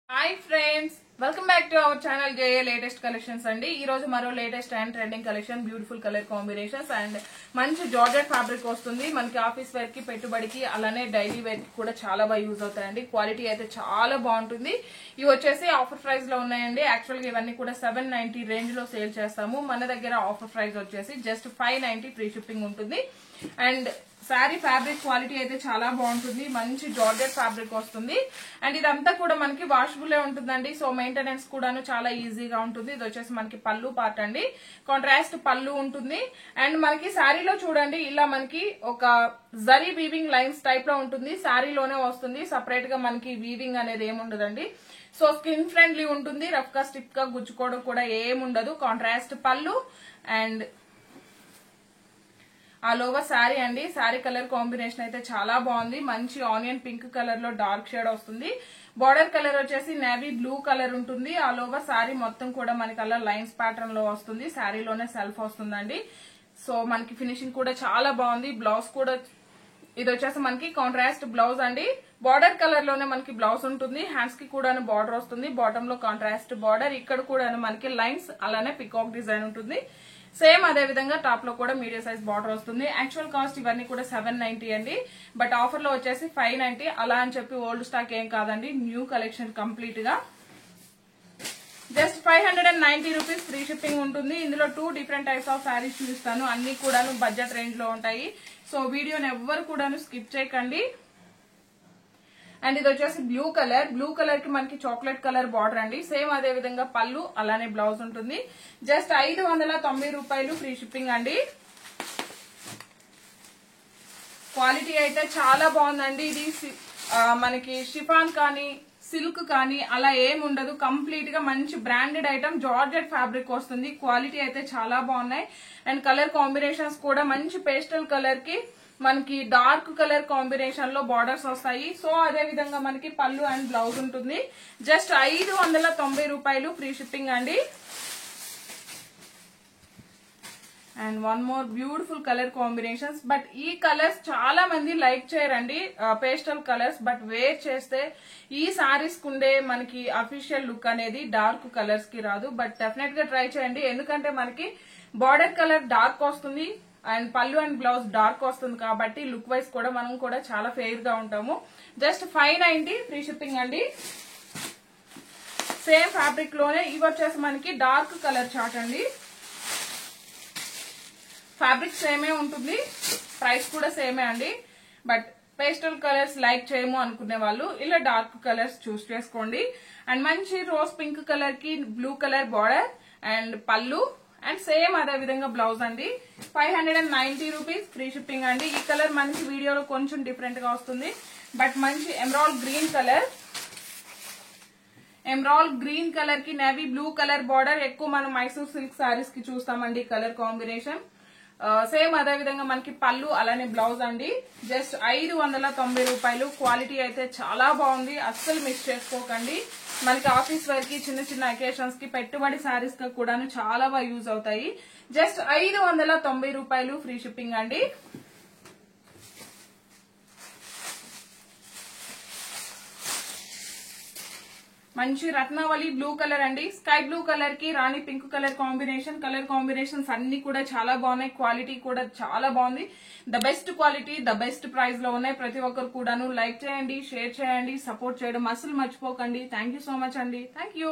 Hi friends, welcome back to our channel JA latest collections అండి. ఈ రోజు మరో latest and trending collection, beautiful colour combinations and మంచి georgette fabric వస్తుంది. మనకి ఆఫీస్ వేర్ కి, పెట్టుబడికి, అలానే డైలీ వేర్ కి కూడా చాలా బాగా యూజ్ అవుతాయండి. క్వాలిటీ అయితే చాలా బాగుంటుంది. ఇవి వచ్చేసి ఆఫర్ ప్రైస్ లో ఉన్నాయండి. యాక్చువల్ గా ఇవన్నీ కూడా 790 రేంజ్ లో సేల్ చేస్తాము. మన దగ్గర ఆఫర్ ప్రైస్ వచ్చేసి జస్ట్ 590 ఫ్రీ షిప్పింగ్ ఉంటుంది. అండ్ శారీ ఫ్యాబ్రిక్ క్వాలిటీ అయితే చాలా బాగుంటుంది. మంచి జార్జెట్ ఫ్యాబ్రిక్ వస్తుంది. అండ్ ఇదంతా కూడా మనకి వాషబుల్ ఉంటుందండి. సో మెయింటెనెన్స్ కూడాను చాలా ఈజీగా ఉంటుంది. ఇది వచ్చేసి మనకి పళ్ళు పార్ట్ అండి. కాంట్రాస్ట్ పళ్ళు ఉంటుంది. అండ్ మనకి శారీలో చూడండి, ఇలా మనకి ఒక జరీ వీవింగ్ లైన్స్ టైప్ లో ఉంటుంది. శారీలోనే వస్తుంది. సపరేట్ గా మనకి వీవింగ్ అనేది ఏముండదండి. సో స్కిన్ ఫ్రెండ్లీ ఉంటుంది. రఫ్ గా స్టిప్ గా గుచ్చుకోవడం కూడా ఏముండదు. కాంట్రాస్ట్ పళ్ళు అండ్ ఆల్ ఓవర్ శారీ అండి. శారీ కలర్ కాంబినేషన్ అయితే చాలా బాగుంది. మంచి ఆనియన్ పింక్ కలర్ లో డార్క్ షేడ్ వస్తుంది. బార్డర్ కలర్ వచ్చేసి నేవీ బ్లూ కలర్ ఉంటుంది. ఆల్ ఓవర్ శారీ మొత్తం కూడా మనకి అలా లైన్స్ ప్యాటర్న్ లో వస్తుంది. శారీలోనే సెల్ఫ్ వస్తుందండి. సో మనకి ఫినిషింగ్ కూడా చాలా బాగుంది. బ్లౌజ్ కూడా ఇది వచ్చేసి మనకి కాంట్రాస్ట్ బ్లౌజ్ అండి. బార్డర్ కలర్ లోనే మనకి బ్లౌజ్ ఉంటుంది. హ్యాండ్స్ కి కూడా బార్డర్ వస్తుంది. బాటమ్ లో కాంట్రాస్ట్ బార్డర్, ఇక్కడ కూడా మనకి లైన్స్ అలానే పికాక్ డిజైన్ ఉంటుంది. సేమ్ అదే విధంగా టాప్ లో కూడా మీడియం సైజ్ బార్డర్ వస్తుంది. యాక్చువల్ కాస్ట్ ఇవన్నీ కూడా 790 అండి. బట్ ఆఫర్ లో వచ్చేసి 590. అలా అని చెప్పి ఓల్డ్ స్టాక్ ఏం కాదండి, న్యూ కలెక్షన్ కంప్లీట్ గా. జస్ట్ 590 రూపీస్ ఫ్రీ షిప్పింగ్ ఉంటుంది. ఇందులో 2 డిఫరెంట్ టైప్స్ ఆఫ్ శారీస్ చూపిస్తాను. అన్ని కూడాను బడ్జెట్ రేంజ్ లో ఉంటాయి. సో వీడియోని ఎవ్వరు కూడాను స్కిప్ చేయకండి. అండ్ ఇది వచ్చేసి బ్లూ కలర్. బ్లూ కలర్ కి మనకి చాక్లెట్ కలర్ బార్డర్ అండి. సేమ్ అదే విధంగా పళ్ళు అలానే బ్లౌజ్ ఉంటుంది. జస్ట్ 590 రూపాయలు ఫ్రీ షిప్పింగ్ అండి. క్వాలిటీ అయితే చాలా బాగుందండి. ఇది మనకి షిఫాన్ కానీ సిల్క్ కానీ అలా ఏముండదు. కంప్లీట్ గా మంచి బ్రాండెడ్ ఐటమ్, జార్జెట్ ఫ్యాబ్రిక్ వస్తుంది. క్వాలిటీ అయితే చాలా బాగున్నాయి. అండ్ కలర్ కాంబినేషన్స్ కూడా మంచి పేస్టల్ కలర్ కి మనకి డార్క్ కలర్ కాంబినేషన్ లో బార్డర్స్ వస్తాయి. సో అదే విధంగా మనకి పళ్ళు అండ్ బ్లౌజ్ ఉంటుంది. జస్ట్ 590 రూపాయలు ఫ్రీ షిప్పింగ్ అండి. And one more beautiful colour combinations. But ఈ కలర్స్ చాలా మంది లైక్ చేయరండి, పేస్టల్ కలర్స్. బట్ వేర్ చేస్తే ఈ సారీస్ కుండే మనకి అఫీషియల్ లుక్ అనేది డార్క్ కలర్స్ కి రాదు. బట్ డెఫినెట్ గా ట్రై చేయండి. ఎందుకంటే మనకి బార్డర్ కలర్ డార్క్ వస్తుంది అండ్ పళ్ళు అండ్ బ్లౌజ్ డార్క్ వస్తుంది. కాబట్టి లుక్ వైజ్ కూడా మనం కూడా చాలా ఫెయిర్ గా ఉంటాము. జస్ట్ 590 ఫ్రీ షిప్పింగ్ అండి. సేమ్ ఫ్యాబ్రిక్ లోనే ఇవి వచ్చేసి మనకి డార్క్ కలర్ చార్ట్ అండి. ఫ్యాబ్రిక్ సేమే ఉంటుంది, ప్రైస్ కూడా సేమే అండి. బట్ పేస్టల్ కలర్స్ లైక్ చేయము అనుకునే వాళ్ళు ఇలా డార్క్ కలర్స్ చూస్ చేసుకోండి. అండ్ మంచి రోజ్ పింక్ కలర్ కి బ్లూ కలర్ బార్డర్ అండ్ పళ్ళు అండ్ సేమ్ అదే విధంగా బ్లౌజ్ అండి. 590 రూపీస్ ఫ్రీ షిప్పింగ్ అండి. ఈ కలర్ మనకి వీడియోలో కొంచెం డిఫరెంట్ గా వస్తుంది. బట్ మంచి emerald green colour, emerald green colour కి నేవీ బ్లూ కలర్ బార్డర్ ఎక్కువ మనం మైసూర్ సిల్క్ సారీస్ కి చూస్తామండి కలర్ కాంబినేషన్. సేమ్ అదే విధంగా మనకి పళ్ళు అలానే బ్లౌజ్ అండి. జస్ట్ 590 రూపాయలు. క్వాలిటీ అయితే చాలా బాగుంది, అస్సలు మిస్ చేసుకోకండి. మనకి ఆఫీస్ వేర్ కి, చిన్న చిన్న అకేషన్స్ కి, పెట్టుబడి సారీస్ కి కూడా చాలా బాగా యూజ్ అవుతాయి. జస్ట్ 590 రూపాయలు ఫ్రీ షిప్పింగ్ అండి. మంచి రత్నావళి బ్లూ కలర్ అండి. స్కై బ్లూ కలర్ కి రాణి pink colour combination. Colour combinations అన్ని కూడా చాలా బాగున్నాయి. క్వాలిటీ కూడా చాలా బాగుంది. The best quality, the best price లో ఉన్నాయి. ప్రతి ఒక్కరు కూడాను లైక్ చేయండి, షేర్ చేయండి, సపోర్ట్ చేయడం అసలు మర్చిపోకండి. థ్యాంక్ యూ సో మచ్ అండి. Thank you.